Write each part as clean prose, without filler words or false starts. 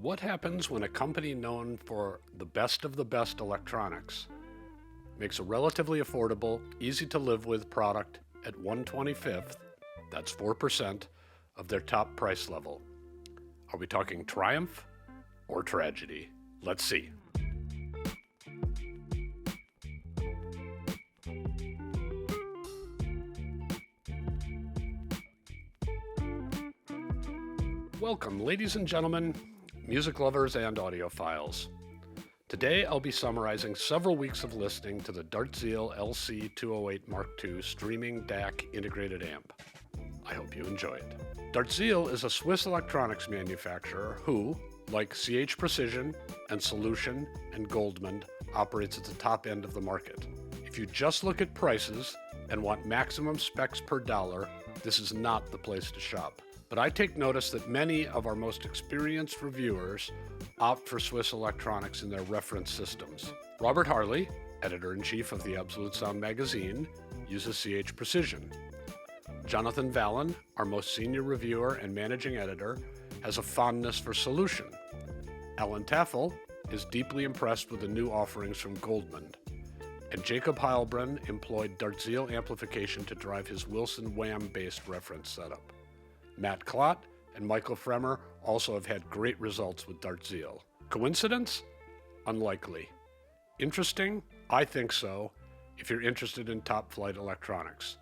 What happens when a company known for the best of the best electronics makes a relatively affordable, easy to live with product at 1/25th, that's 4%, of their top price level? Are we talking triumph or tragedy? Let's see. Welcome, ladies and gentlemen, music lovers and audiophiles. Today I'll be summarizing several weeks of listening to the darTZeel LC-208 Mark II streaming DAC integrated amp. I hope you enjoy it. darTZeel is a Swiss electronics manufacturer who, like CH Precision and Solution and Goldman, operates at the top end of the market. If you just look at prices and want maximum specs per dollar, this is not the place to shop. But I take notice that many of our most experienced reviewers opt for Swiss electronics in their reference systems. Robert Harley, editor-in-chief of the Absolute Sound magazine, uses CH Precision. Jonathan Vallon, our most senior reviewer and managing editor, has a fondness for Solution. Alan Taffel is deeply impressed with the new offerings from Goldman. And Jacob Heilbrunn employed darTZeel amplification to drive his Wilson Wham-based reference setup. Matt Klott and Michael Fremer also have had great results with darTZeel. Coincidence? Unlikely. Interesting? I think so, if you're interested in top-flight electronics.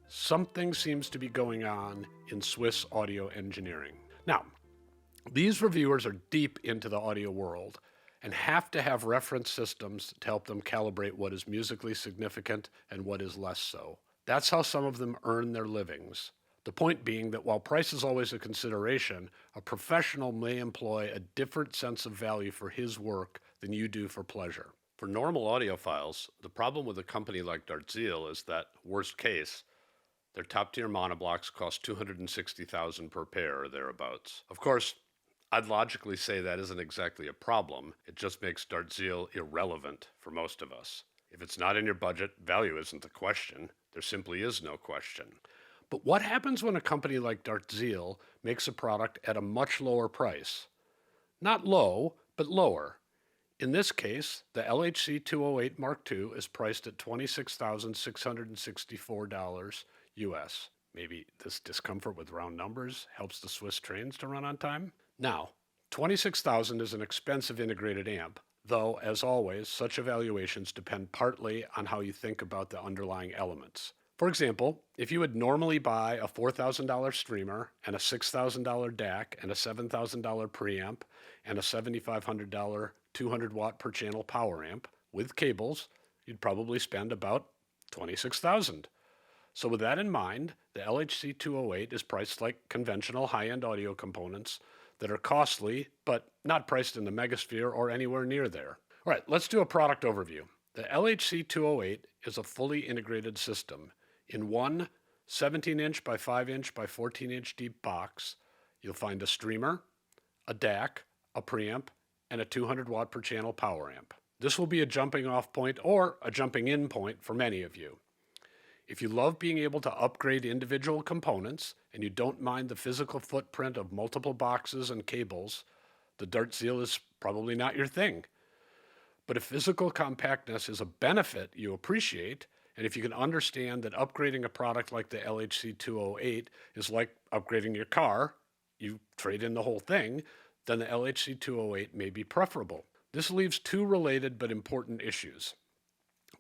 Something seems to be going on in Swiss audio engineering. Now, these reviewers are deep into the audio world and have to have reference systems to help them calibrate what is musically significant and what is less so. That's how some of them earn their livings. The point being that while price is always a consideration, a professional may employ a different sense of value for his work than you do for pleasure. For normal audiophiles, the problem with a company like darTZeel is that, worst case, their top-tier monoblocks cost $260,000 per pair or thereabouts. Of course, I'd logically say that isn't exactly a problem. It just makes darTZeel irrelevant for most of us. If it's not in your budget, value isn't the question. There simply is no question. But what happens when a company like darTZeel makes a product at a much lower price? Not low, but lower. In this case, the LHC-208 Mark II is priced at $26,664 US. Maybe this discomfort with round numbers helps the Swiss trains to run on time? Now, $26,000 is an expensive integrated amp, though, as always, such evaluations depend partly on how you think about the underlying elements. For example, if you would normally buy a $4,000 streamer and a $6,000 DAC and a $7,000 preamp and a $7,500 200-watt per channel power amp with cables, you'd probably spend about $26,000. So with that in mind, the LHC-208 is priced like conventional high-end audio components that are costly, but not priced in the megasphere or anywhere near there. All right, let's do a product overview. The LHC-208 is a fully integrated system. In one 17-inch by 5-inch by 14-inch deep box, you'll find a streamer, a DAC, a preamp, and a 200-watt per channel power amp. This will be a jumping off point or a jumping in point for many of you. If you love being able to upgrade individual components and you don't mind the physical footprint of multiple boxes and cables, the darTZeel is probably not your thing. But if physical compactness is a benefit you appreciate, and if you can understand that upgrading a product like the LHC-208 is like upgrading your car, you trade in the whole thing, then the LHC-208 may be preferable. This leaves two related but important issues.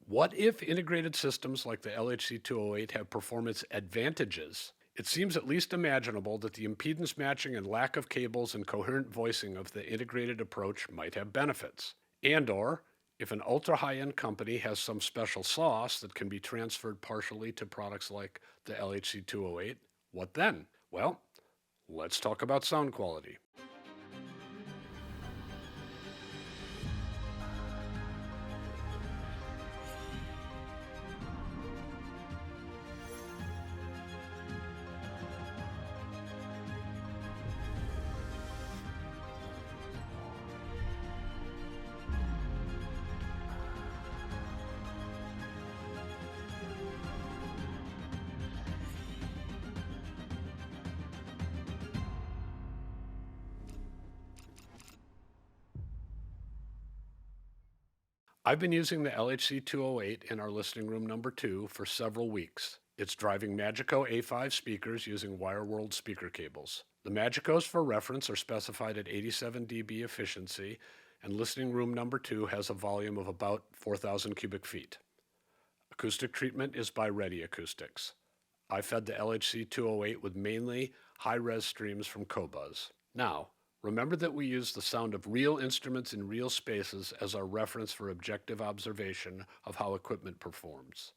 What if integrated systems like the LHC-208 have performance advantages? It seems at least imaginable that the impedance matching and lack of cables and coherent voicing of the integrated approach might have benefits. And/or, if an ultra-high-end company has some special sauce that can be transferred partially to products like the LHC-208, what then? Well, let's talk about sound quality. I've been using the LHC-208 in our listening room number 2 for several weeks. It's driving Magico A5 speakers using WireWorld speaker cables. The Magicos, for reference, are specified at 87 dB efficiency, and listening room number 2 has a volume of about 4,000 cubic feet. Acoustic treatment is by Ready Acoustics. I fed the LHC-208 with mainly high-res streams from Qobuz. Now, remember that we use the sound of real instruments in real spaces as our reference for objective observation of how equipment performs.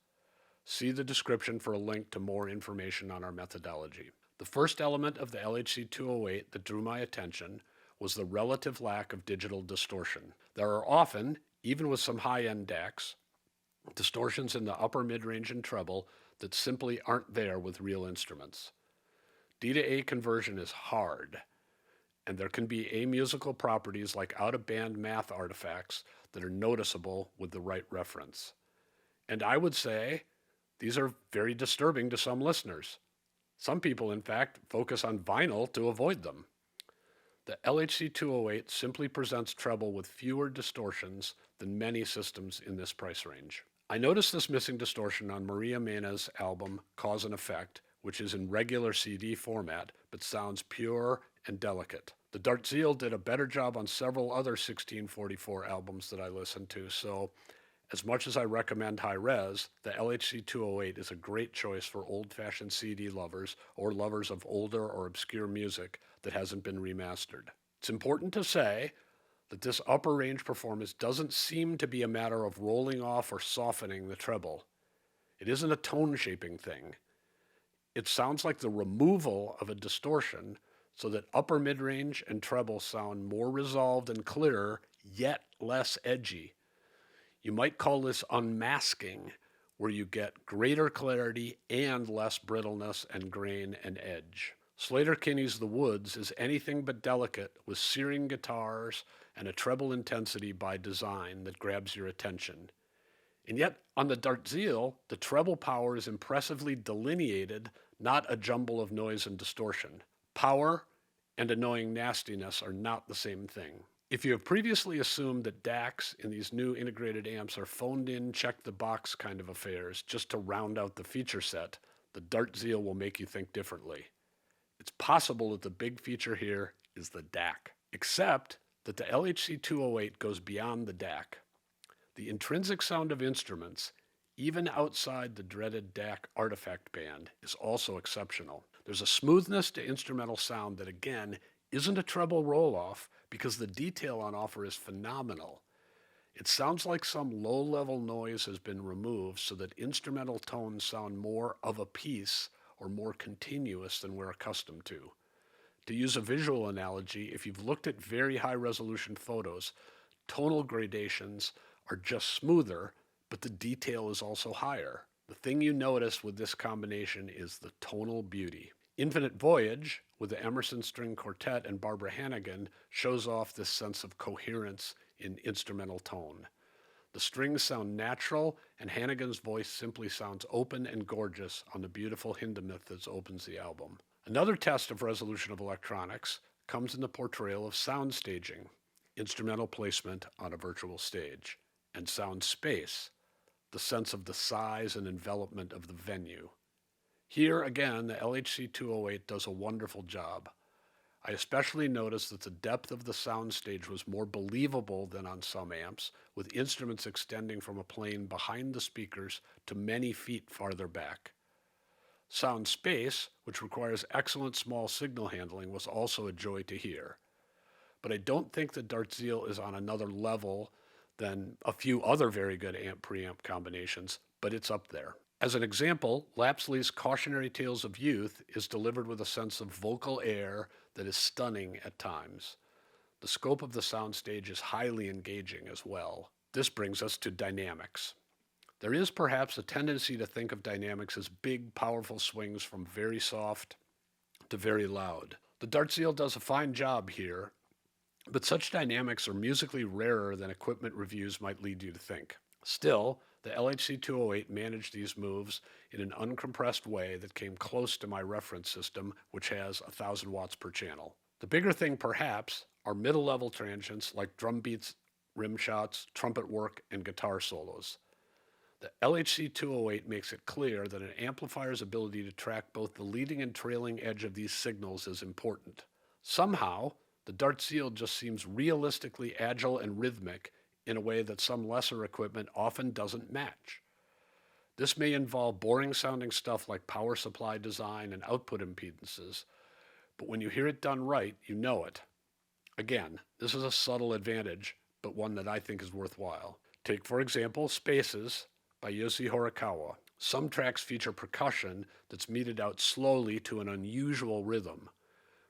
See the description for a link to more information on our methodology. The first element of the LHC-208 that drew my attention was the relative lack of digital distortion. There are often, even with some high-end DACs, distortions in the upper mid-range and treble that simply aren't there with real instruments. D to A conversion is hard, and there can be amusical properties like out-of-band math artifacts that are noticeable with the right reference. And I would say these are very disturbing to some listeners. Some people, in fact, focus on vinyl to avoid them. The LHC-208 simply presents treble with fewer distortions than many systems in this price range. I noticed this missing distortion on Maria Mena's album Cause and Effect, which is in regular CD format but sounds pure and delicate. The darTZeel did a better job on several other 1644 albums that I listened to, so as much as I recommend high res, the LHC-208 is a great choice for old-fashioned CD lovers or lovers of older or obscure music that hasn't been remastered. It's important to say that this upper range performance doesn't seem to be a matter of rolling off or softening the treble. It isn't a tone shaping thing. It sounds like the removal of a distortion so that upper mid-range and treble sound more resolved and clearer, yet less edgy. You might call this unmasking, where you get greater clarity and less brittleness and grain and edge. Sleater-Kinney's The Woods is anything but delicate, with searing guitars and a treble intensity by design that grabs your attention. And yet, on the darTZeel, the treble power is impressively delineated, not a jumble of noise and distortion. Power and annoying nastiness are not the same thing. If you have previously assumed that DACs in these new integrated amps are phoned in, check the box kind of affairs just to round out the feature set, the darTZeel will make you think differently. It's possible that the big feature here is the DAC, except that the LHC-208 goes beyond the DAC. The intrinsic sound of instruments, even outside the dreaded DAC artifact band, is also exceptional. There's a smoothness to instrumental sound that, again, isn't a treble roll-off because the detail on offer is phenomenal. It sounds like some low-level noise has been removed so that instrumental tones sound more of a piece or more continuous than we're accustomed to. To use a visual analogy, if you've looked at very high-resolution photos, tonal gradations are just smoother, but the detail is also higher. The thing you notice with this combination is the tonal beauty. Infinite Voyage, with the Emerson String Quartet and Barbara Hannigan, shows off this sense of coherence in instrumental tone. The strings sound natural, and Hannigan's voice simply sounds open and gorgeous on the beautiful Hindemith that opens the album. Another test of resolution of electronics comes in the portrayal of sound staging, instrumental placement on a virtual stage, and sound space, the sense of the size and envelopment of the venue. Here, again, the LHC-208 does a wonderful job. I especially noticed that the depth of the soundstage was more believable than on some amps, with instruments extending from a plane behind the speakers to many feet farther back. Sound space, which requires excellent small signal handling, was also a joy to hear. But I don't think that darTZeel is on another level than a few other very good amp-preamp combinations, but it's up there. As an example, Lapsley's Cautionary Tales of Youth is delivered with a sense of vocal air that is stunning at times. The scope of the soundstage is highly engaging as well. This brings us to dynamics. There is perhaps a tendency to think of dynamics as big, powerful swings from very soft to very loud. The darTZeel does a fine job here, but such dynamics are musically rarer than equipment reviews might lead you to think. Still, the LHC-208 managed these moves in an uncompressed way that came close to my reference system, which has 1,000 watts per channel. The bigger thing, perhaps, are middle-level transients like drum beats rim shots, trumpet work, and guitar solos. The LHC-208 makes it clear that an amplifier's ability to track both the leading and trailing edge of these signals is important. Somehow, the darTZeel just seems realistically agile and rhythmic in a way that some lesser equipment often doesn't match. This may involve boring-sounding stuff like power supply design and output impedances, but when you hear it done right, you know it. Again, this is a subtle advantage, but one that I think is worthwhile. Take, for example, Spaces by Yoshi Horikawa. Some tracks feature percussion that's meted out slowly to an unusual rhythm,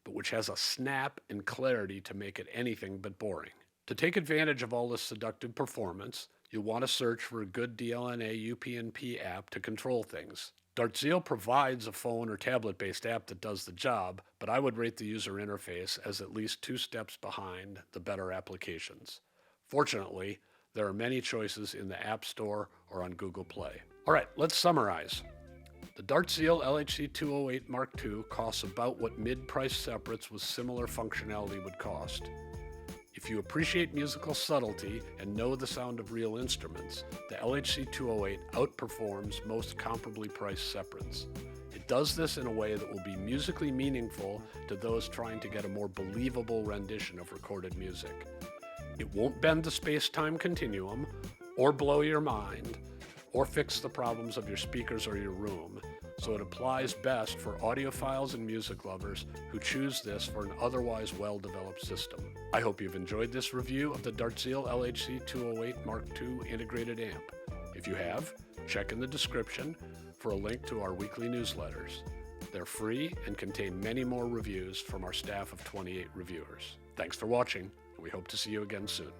but which has a snap and clarity to make it anything but boring. To take advantage of all this seductive performance, you'll want to search for a good DLNA UPnP app to control things. darTZeel provides a phone or tablet-based app that does the job, but I would rate the user interface as at least 2 steps behind the better applications. Fortunately, there are many choices in the App Store or on Google Play. All right, let's summarize. The darTZeel LHC-208 Mark II costs about what mid-price separates with similar functionality would cost. If you appreciate musical subtlety and know the sound of real instruments, the LHC-208 outperforms most comparably priced separates. It does this in a way that will be musically meaningful to those trying to get a more believable rendition of recorded music. It won't bend the space-time continuum, or blow your mind, or fix the problems of your speakers or your room, so it applies best for audiophiles and music lovers who choose this for an otherwise well-developed system. I hope you've enjoyed this review of the darTZeel LHC-208 Mark II integrated amp. If you have, check in the description for a link to our weekly newsletters. They're free and contain many more reviews from our staff of 28 reviewers. Thanks for watching, and we hope to see you again soon.